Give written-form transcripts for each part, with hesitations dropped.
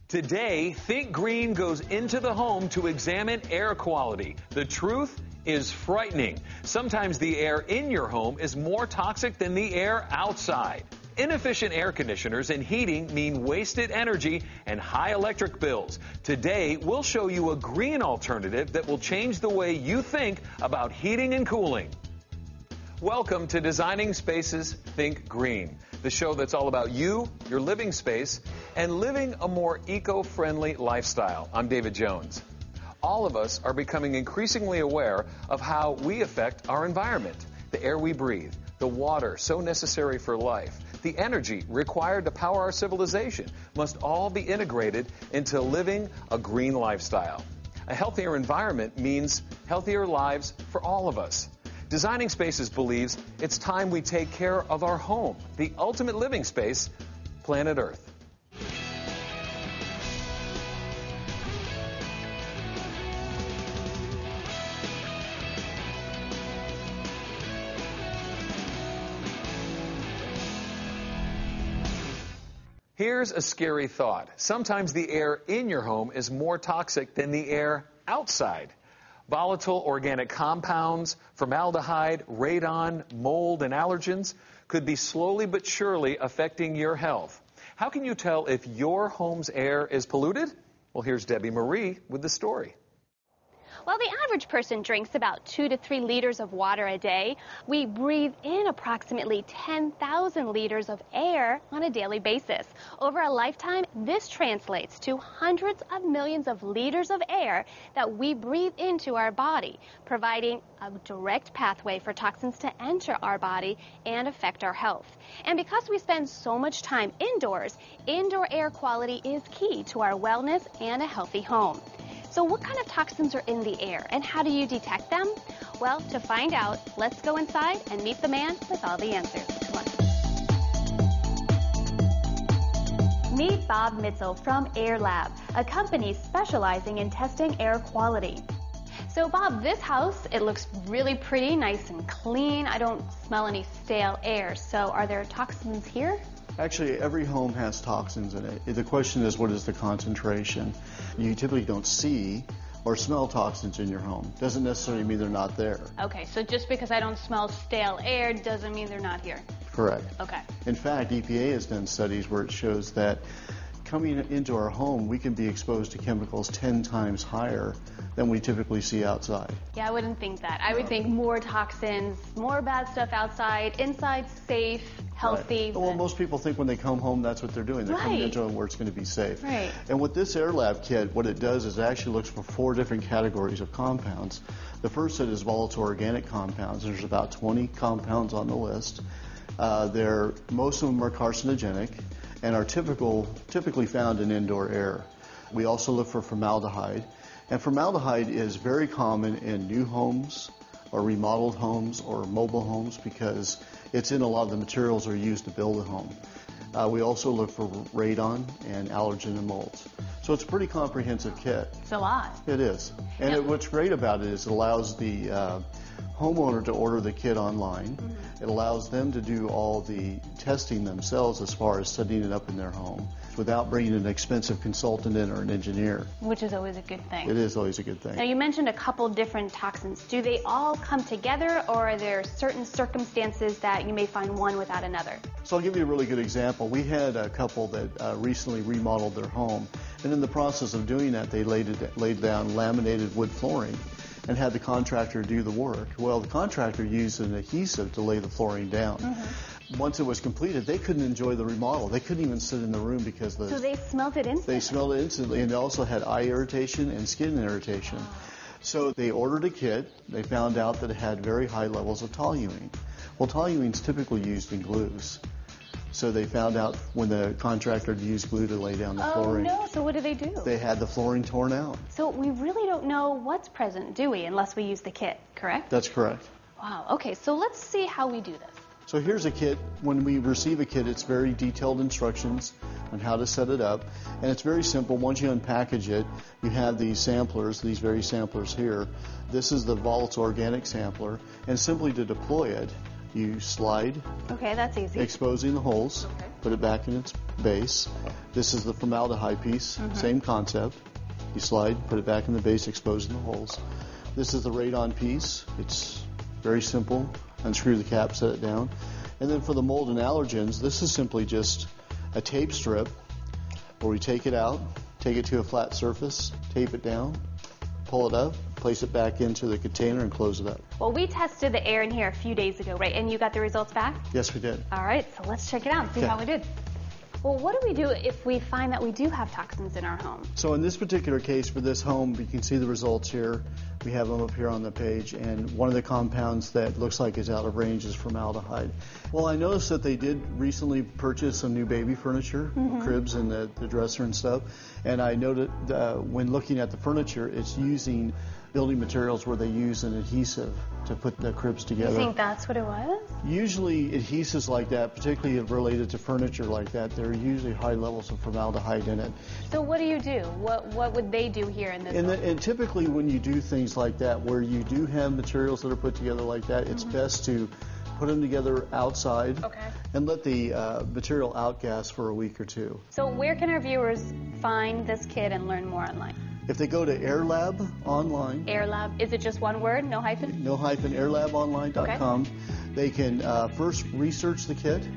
Today, Think Green goes into the home to examine air quality. The truth is frightening. Sometimes the air in your home is more toxic than the air outside. Inefficient air conditioners and heating mean wasted energy and high electric bills. Today, we'll show you a green alternative that will change the way you think about heating and cooling. Welcome to Designing Spaces Think Green, the show that's all about you, your living space, and living a more eco-friendly lifestyle. I'm David Jones. All of us are becoming increasingly aware of how we affect our environment, the air we breathe, the water so necessary for life, the energy required to power our civilization must all be integrated into living a green lifestyle. A healthier environment means healthier lives for all of us. Designing Spaces believes it's time we take care of our home, the ultimate living space, planet Earth. Here's a scary thought. Sometimes the air in your home is more toxic than the air outside. Volatile organic compounds, formaldehyde, radon, mold, and allergens could be slowly but surely affecting your health. How can you tell if your home's air is polluted? Well, here's Debbie Marie with the story. Well, the average person drinks about 2 to 3 liters of water a day. We breathe in approximately 10,000 liters of air on a daily basis. Over a lifetime, this translates to hundreds of millions of liters of air that we breathe into our body, providing a direct pathway for toxins to enter our body and affect our health. And because we spend so much time indoors, indoor air quality is key to our wellness and a healthy home. So what kind of toxins are in the air, and how do you detect them? Well, to find out, let's go inside and meet the man with all the answers. Come on. Meet Bob Mitzel from Air Lab, a company specializing in testing air quality. So Bob, this house, it looks really pretty, nice and clean. I don't smell any stale air. So are there toxins here? Actually, every home has toxins in it. The question is, what is the concentration? You typically don't see or smell toxins in your home. Doesn't necessarily mean they're not there. Okay, so just because I don't smell stale air doesn't mean they're not here. Correct. Okay. In fact, EPA has done studies where it shows that coming into our home, we can be exposed to chemicals 10 times higher than we typically see outside. Yeah, I wouldn't think that. I would think more toxins, more bad stuff outside, inside safe, healthy. Right. Well, most people think when they come home, that's what they're doing. They're coming into a where it's going to be safe. Right. And with this Air Lab kit, what it does is it actually looks for 4 different categories of compounds. The first set is volatile organic compounds. There's about 20 compounds on the list. Most of them are carcinogenic and are typically found in indoor air. We also look for formaldehyde. And formaldehyde is very common in new homes or remodeled homes or mobile homes because it's in a lot of the materials that are used to build a home. We also look for radon and allergen and molds. So it's a pretty comprehensive kit. It's a lot. It is. And what's great about it is it allows the homeowner to order the kit online. Mm-hmm. It allows them to do all the testing themselves as far as setting it up in their home without bringing an expensive consultant in or an engineer. Which is always a good thing. It is always a good thing. Now, you mentioned a couple different toxins. Do they all come together, or are there certain circumstances that you may find one without another? So I'll give you a really good example. We had a couple that recently remodeled their home, and in the process of doing that, they laid down laminated wood flooring and had the contractor do the work. Well, the contractor used an adhesive to lay the flooring down. Mm-hmm. Once it was completed, they couldn't enjoy the remodel. They couldn't even sit in the room because So they smelled it instantly? They smelled it instantly, and they also had eye irritation and skin irritation. Oh. So they ordered a kit. They found out that it had very high levels of toluene. Well, toluene is typically used in glues. So they found out when the contractor used glue to lay down the flooring. Oh, no. So what do? They had the flooring torn out. So we really don't know what's present, do we, unless we use the kit, correct? That's correct. Wow. Okay, so let's see how we do this. So here's a kit. When we receive a kit, it's very detailed instructions on how to set it up. And it's very simple. Once you unpackage it, you have these samplers, these very samplers here. This is the volatile organic sampler. And simply to deploy it, you slide. Okay, that's easy. Exposing the holes. Okay. Put it back in its base. This is the formaldehyde piece, same concept. You slide, put it back in the base, exposing the holes. This is the radon piece. It's very simple. Unscrew the cap, set it down. And then for the mold and allergens, this is simply just a tape strip where we take it out, take it to a flat surface, tape it down, pull it up, place it back into the container and close it up. Well, we tested the air in here a few days ago, right? And you got the results back? Yes, we did. All right, so let's check it out and see how we did. Well, what do we do if we find that we do have toxins in our home? So in this particular case for this home, you can see the results here. We have them up here on the page, and one of the compounds that looks like is out of range is formaldehyde. Well, I noticed that they did recently purchase some new baby furniture, cribs and the dresser and stuff, and I noted when looking at the furniture, it's using building materials where they use an adhesive to put the cribs together. You think that's what it was? Usually adhesives like that, particularly related to furniture like that, there are usually high levels of formaldehyde in it. So what do you do? What would they do here in this home? And typically when you do things like that, where you do have materials that are put together like that, it's best to put them together outside and let the material outgas for a week or two. So where can our viewers find this kit and learn more online? If they go to AirLab online. AirLab, is it just one word, no hyphen? No hyphen, airlabonline.com. They can first research the kit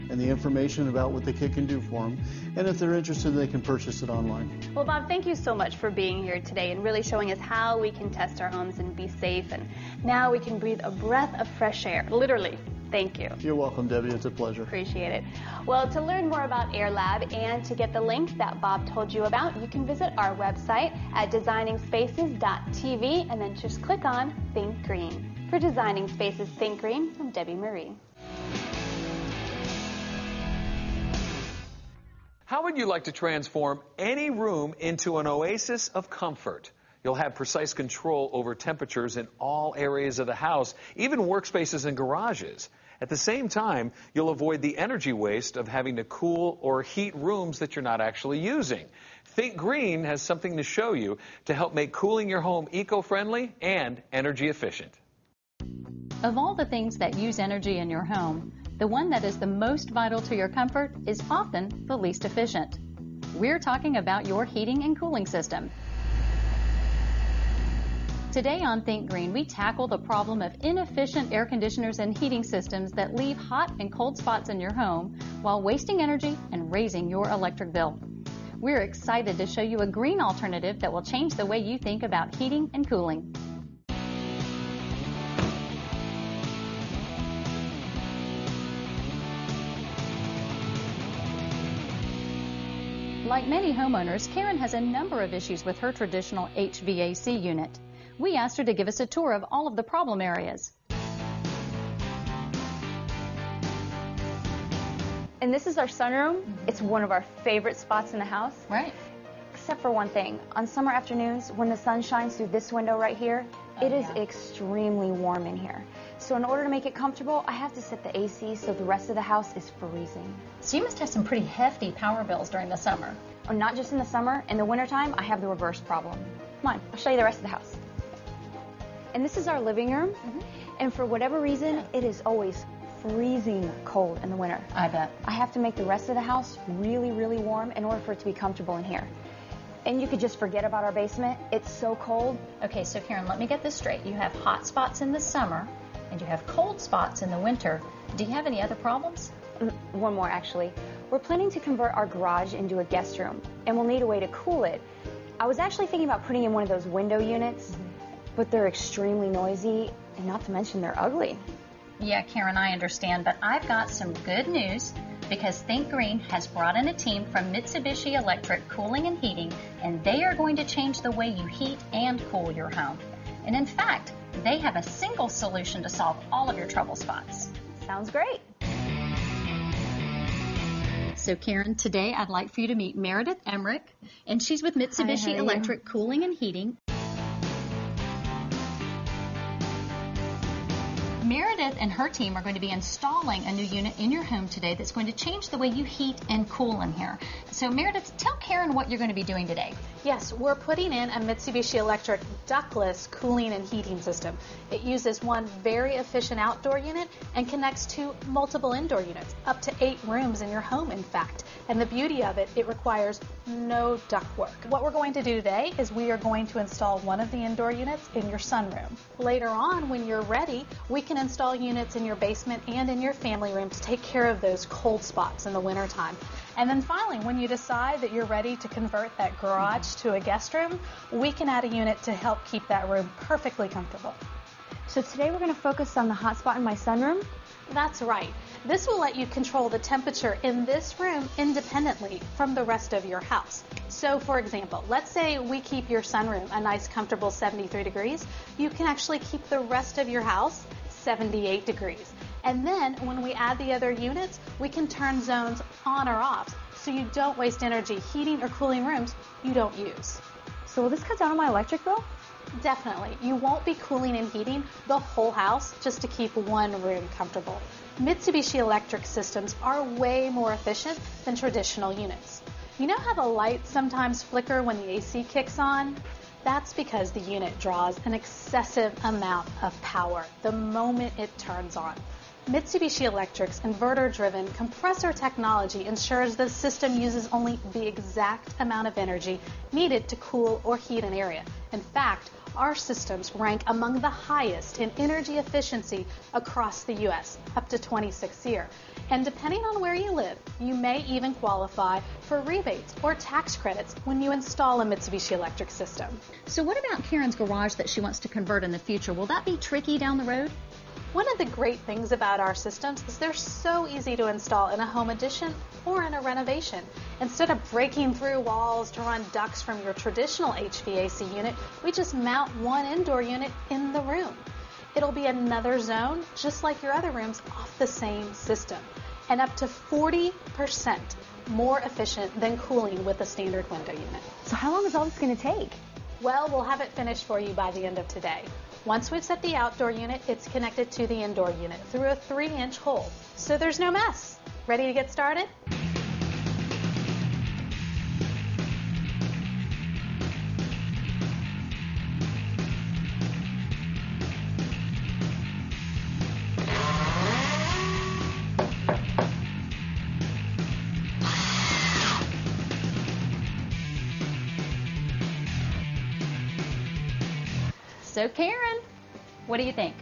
and the information about what the kit can do for them. And if they're interested, they can purchase it online. Well, Bob, thank you so much for being here today and really showing us how we can test our homes and be safe. And now we can breathe a breath of fresh air, literally. Thank you. You're welcome, Debbie. It's a pleasure. Appreciate it. Well, to learn more about AirLab and to get the link that Bob told you about, you can visit our website at designingspaces.tv and then just click on Think Green. For Designing Spaces Think Green, I'm Debbie Marie. How would you like to transform any room into an oasis of comfort? You'll have precise control over temperatures in all areas of the house, even workspaces and garages. At the same time, you'll avoid the energy waste of having to cool or heat rooms that you're not actually using. Think Green has something to show you to help make cooling your home eco-friendly and energy efficient. Of all the things that use energy in your home, the one that is the most vital to your comfort is often the least efficient. We're talking about your heating and cooling system. Today on Think Green, we tackle the problem of inefficient air conditioners and heating systems that leave hot and cold spots in your home while wasting energy and raising your electric bill. We're excited to show you a green alternative that will change the way you think about heating and cooling. Like many homeowners, Karen has a number of issues with her traditional HVAC unit. We asked her to give us a tour of all of the problem areas. And this is our sunroom. It's one of our favorite spots in the house. Right. Except for one thing. On summer afternoons, when the sun shines through this window right here, it is extremely warm in here. So in order to make it comfortable, I have to set the AC so the rest of the house is freezing. So you must have some pretty hefty power bills during the summer. Oh, not just in the summer. In the wintertime, I have the reverse problem. Come on, I'll show you the rest of the house. And this is our living room. And for whatever reason, it is always freezing cold in the winter. I bet. I have to make the rest of the house really, really warm in order for it to be comfortable in here. And you could just forget about our basement. It's so cold. Okay, so Karen, let me get this straight. You have hot spots in the summer and you have cold spots in the winter. Do you have any other problems? One more, actually. We're planning to convert our garage into a guest room, and we'll need a way to cool it. I was actually thinking about putting in one of those window units, but they're extremely noisy, and not to mention they're ugly. Yeah, Karen, I understand, but I've got some good news because Think Green has brought in a team from Mitsubishi Electric Cooling and Heating, and they are going to change the way you heat and cool your home. And in fact, they have a single solution to solve all of your trouble spots. Sounds great. So Karen, today I'd like for you to meet Meredith Emmerich, and she's with Mitsubishi Electric Cooling and Heating. Meredith and her team are going to be installing a new unit in your home today that's going to change the way you heat and cool in here. So Meredith, tell Karen what you're going to be doing today. Yes, we're putting in a Mitsubishi Electric ductless cooling and heating system. It uses one very efficient outdoor unit and connects to multiple indoor units, up to 8 rooms in your home, in fact. And the beauty of it, it requires no ductwork. What we're going to do today is we are going to install one of the indoor units in your sunroom. Later on, when you're ready, we can install units in your basement and in your family room to take care of those cold spots in the wintertime. And then finally, when you decide that you're ready to convert that garage to a guest room, we can add a unit to help keep that room perfectly comfortable. So today we're going to focus on the hot spot in my sunroom? That's right. This will let you control the temperature in this room independently from the rest of your house. So for example, let's say we keep your sunroom a nice comfortable 73 degrees. You can actually keep the rest of your house 78 degrees. And then when we add the other units, we can turn zones on or off so you don't waste energy heating or cooling rooms you don't use. So will this cut down on my electric bill? Definitely. You won't be cooling and heating the whole house just to keep one room comfortable. Mitsubishi Electric systems are way more efficient than traditional units. You know how the lights sometimes flicker when the AC kicks on? That's because the unit draws an excessive amount of power the moment it turns on. Mitsubishi Electric's inverter-driven compressor technology ensures the system uses only the exact amount of energy needed to cool or heat an area. In fact, our systems rank among the highest in energy efficiency across the U.S., up to 26th year. And depending on where you live, you may even qualify for rebates or tax credits when you install a Mitsubishi Electric system. So what about Karen's garage that she wants to convert in the future? Will that be tricky down the road? One of the great things about our systems is they're so easy to install in a home addition or in a renovation. Instead of breaking through walls to run ducts from your traditional HVAC unit, we just mount one indoor unit in the room. It'll be another zone, just like your other rooms, off the same system, and up to 40% more efficient than cooling with a standard window unit. So how long is all this going to take? Well, we'll have it finished for you by the end of today. Once we've set the outdoor unit, it's connected to the indoor unit through a 3-inch hole, so there's no mess. Ready to get started? So Karen, what do you think?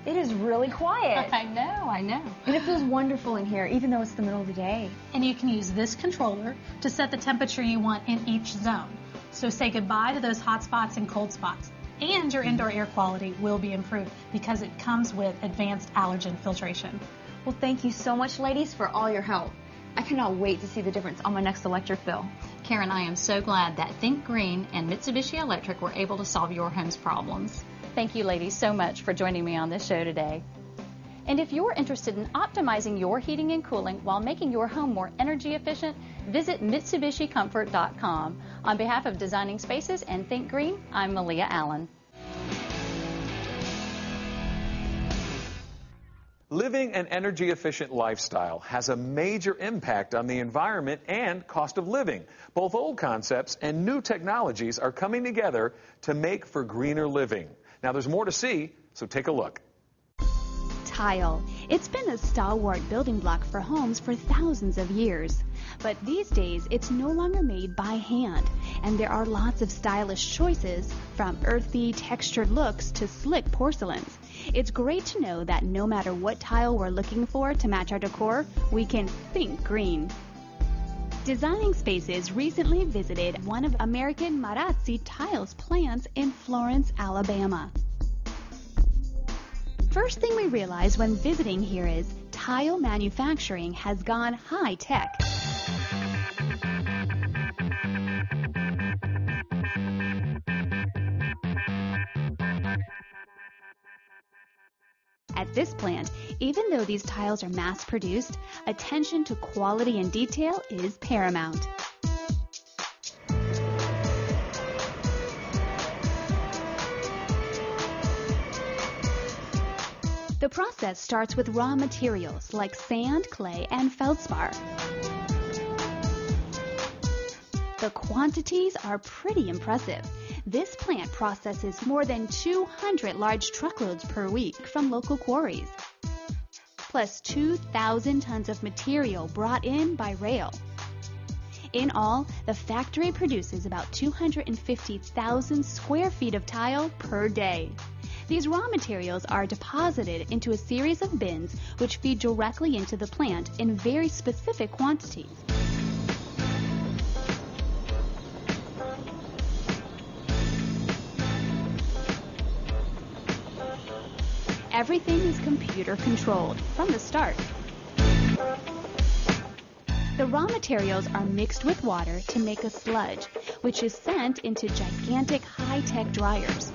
It is really quiet. I know. And it feels wonderful in here, even though it's the middle of the day. And you can use this controller to set the temperature you want in each zone. So say goodbye to those hot spots and cold spots. And your indoor air quality will be improved because it comes with advanced allergen filtration. Well, thank you so much, ladies, for all your help. I cannot wait to see the difference on my next electric bill. Karen, I am so glad that Think Green and Mitsubishi Electric were able to solve your home's problems. Thank you, ladies, so much for joining me on this show today. And if you're interested in optimizing your heating and cooling while making your home more energy efficient, visit MitsubishiComfort.com. On behalf of Designing Spaces and Think Green, I'm Malia Allen. Living an energy-efficient lifestyle has a major impact on the environment and cost of living. Both old concepts and new technologies are coming together to make for greener living. Now, there's more to see, so take a look. Tile. It's been a stalwart building block for homes for thousands of years. But these days, it's no longer made by hand, and there are lots of stylish choices, from earthy, textured looks to slick porcelains. It's great to know that no matter what tile we're looking for to match our decor, we can think green. Designing Spaces recently visited one of American Marazzi Tiles plants in Florence, Alabama. First thing we realized when visiting here is tile manufacturing has gone high-tech. At this plant, even though these tiles are mass-produced, attention to quality and detail is paramount. The process starts with raw materials like sand, clay, and feldspar. The quantities are pretty impressive. This plant processes more than 200 large truckloads per week from local quarries, plus 2,000 tons of material brought in by rail. In all, the factory produces about 250,000 square feet of tile per day. These raw materials are deposited into a series of bins which feed directly into the plant in very specific quantities. Everything is computer controlled from the start. The raw materials are mixed with water to make a sludge, which is sent into gigantic high-tech dryers.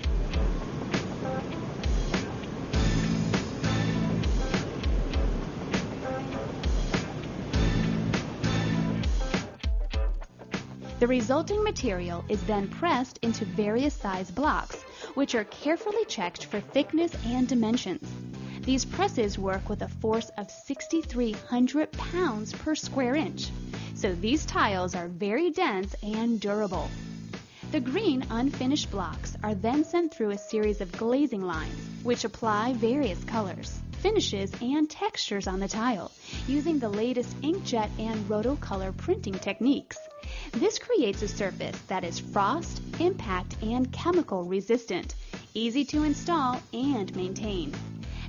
The resulting material is then pressed into various size blocks, which are carefully checked for thickness and dimensions. These presses work with a force of 6,300 pounds per square inch, so these tiles are very dense and durable. The green unfinished blocks are then sent through a series of glazing lines, which apply various colors, finishes, and textures on the tile, using the latest inkjet and rotocolor printing techniques. This creates a surface that is frost, impact, and chemical resistant, easy to install and maintain.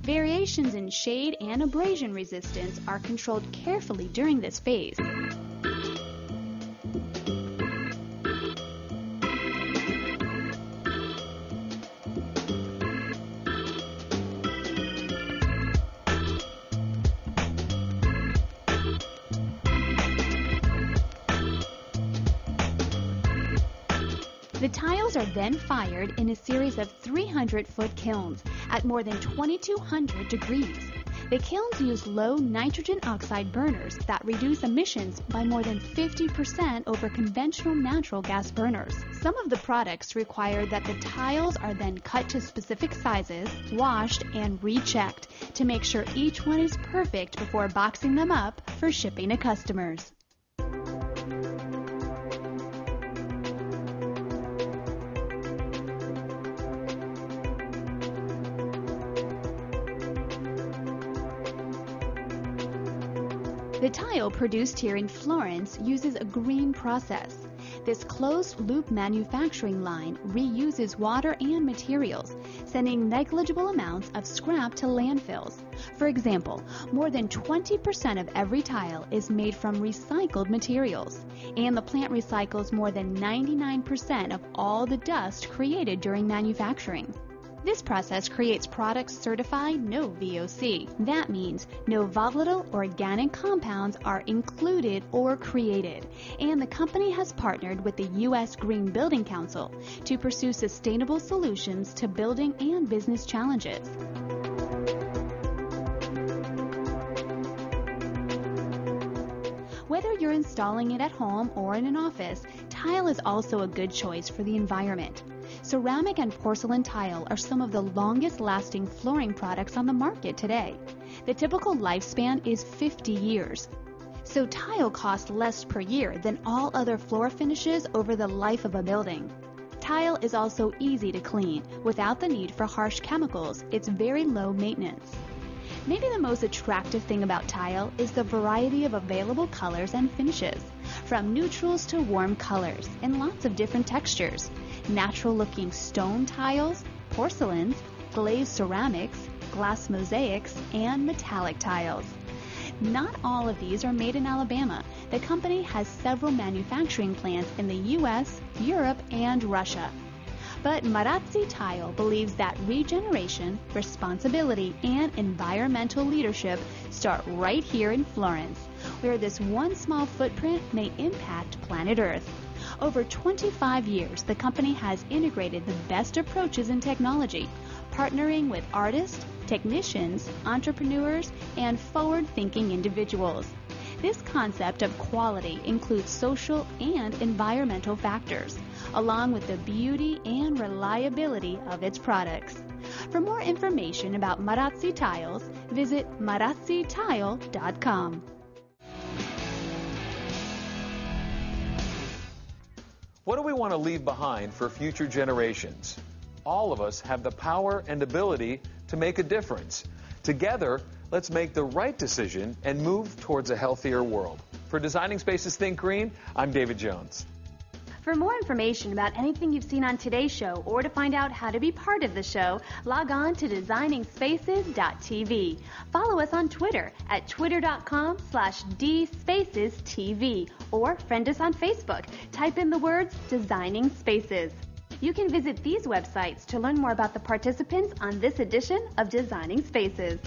Variations in shade and abrasion resistance are controlled carefully during this phase. The tiles are then fired in a series of 300-foot kilns at more than 2,200 degrees. The kilns use low nitrogen oxide burners that reduce emissions by more than 50% over conventional natural gas burners. Some of the products require that the tiles are then cut to specific sizes, washed, and rechecked to make sure each one is perfect before boxing them up for shipping to customers. The tile produced here in Florence uses a green process. This closed-loop manufacturing line reuses water and materials, sending negligible amounts of scrap to landfills. For example, more than 20% of every tile is made from recycled materials, and the plant recycles more than 99% of all the dust created during manufacturing. This process creates products certified no VOC. That means no volatile organic compounds are included or created. And the company has partnered with the U.S. Green Building Council to pursue sustainable solutions to building and business challenges. Whether you're installing it at home or in an office, tile is also a good choice for the environment. Ceramic and porcelain tile are some of the longest-lasting flooring products on the market today. The typical lifespan is 50 years. So tile costs less per year than all other floor finishes over the life of a building. Tile is also easy to clean. Without the need for harsh chemicals, it's very low maintenance. Maybe the most attractive thing about tile is the variety of available colors and finishes, from neutrals to warm colors and lots of different textures. Natural-looking stone tiles, porcelains, glazed ceramics, glass mosaics, and metallic tiles. Not all of these are made in Alabama. The company has several manufacturing plants in the U.S., Europe, and Russia. But Marazzi Tile believes that regeneration, responsibility, and environmental leadership start right here in Florence, where this one small footprint may impact planet Earth. Over 25 years, the company has integrated the best approaches in technology, partnering with artists, technicians, entrepreneurs, and forward-thinking individuals. This concept of quality includes social and environmental factors, along with the beauty and reliability of its products. For more information about Marazzi Tiles, visit marazzitile.com. What do we want to leave behind for future generations? All of us have the power and ability to make a difference. Together, let's make the right decision and move towards a healthier world. For Designing Spaces Think Green, I'm David Jones. For more information about anything you've seen on today's show or to find out how to be part of the show, log on to designingspaces.tv. Follow us on Twitter at twitter.com/dspacestv or friend us on Facebook. Type in the words Designing Spaces. You can visit these websites to learn more about the participants on this edition of Designing Spaces.